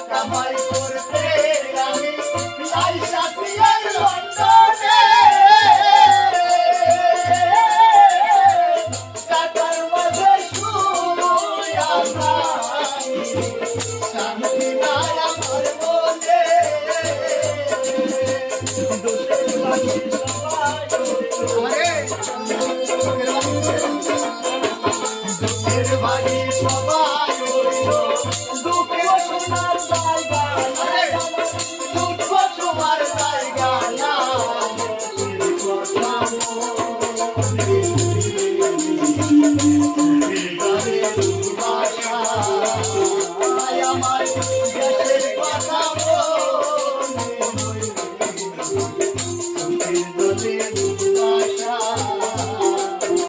কামাই করতে আমি আইসাছি এই লন্ডনে কাটার মাঝে শুয়া থাকি শান্তি নাই আমার মনে দুঃখের বাকি সবাই দুঃখের বাকি সবাই দুঃখ তোমার জায়গা দুঃখ তোমার জায়গা না